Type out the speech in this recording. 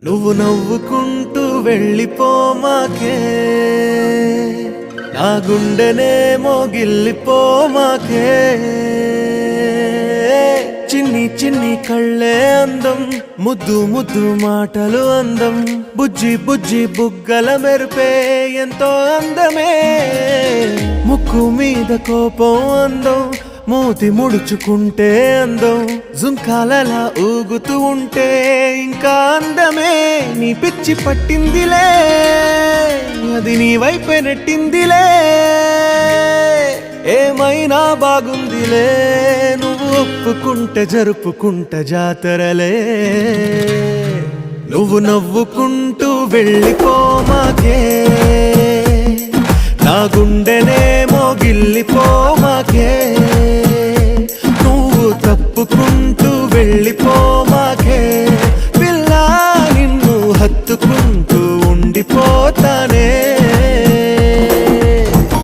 నువ్వు నవ్వుకుంటూ వెళ్ళిపోమాకే, నా గుండెనేమో గిల్లిపోమాకే. చిన్ని చిన్ని కళ్ళే అందం, ముద్దు ముద్దు మాటలు అందం, బుజ్జి బుజ్జి బుగ్గల మెరుపే ఎంతో అందమే. ముక్కు మీద కోపం అందం, మూతి ముడుచుకుంటే అందం, జుంకాలలా ఊగుతూ ఉంటే ఇంకా అందమే. నీ పిచ్చి పట్టిందిలే, అది నీ వైపే నెట్టిందిలే. ఏమైనా బాగుందిలే, నువ్వు ఒప్పుకుంటే జరుపుకుంటే జాతరలే. నువ్వు నవ్వుకుంటూ వెళ్ళిపోమాకే, నా గుండెనేమో గిల్లిపోమాకే. నువ్వు తప్పుకుంటూ వెళ్ళిపోమాకే, పిల్ల నిన్ను హత్తుకుంటూ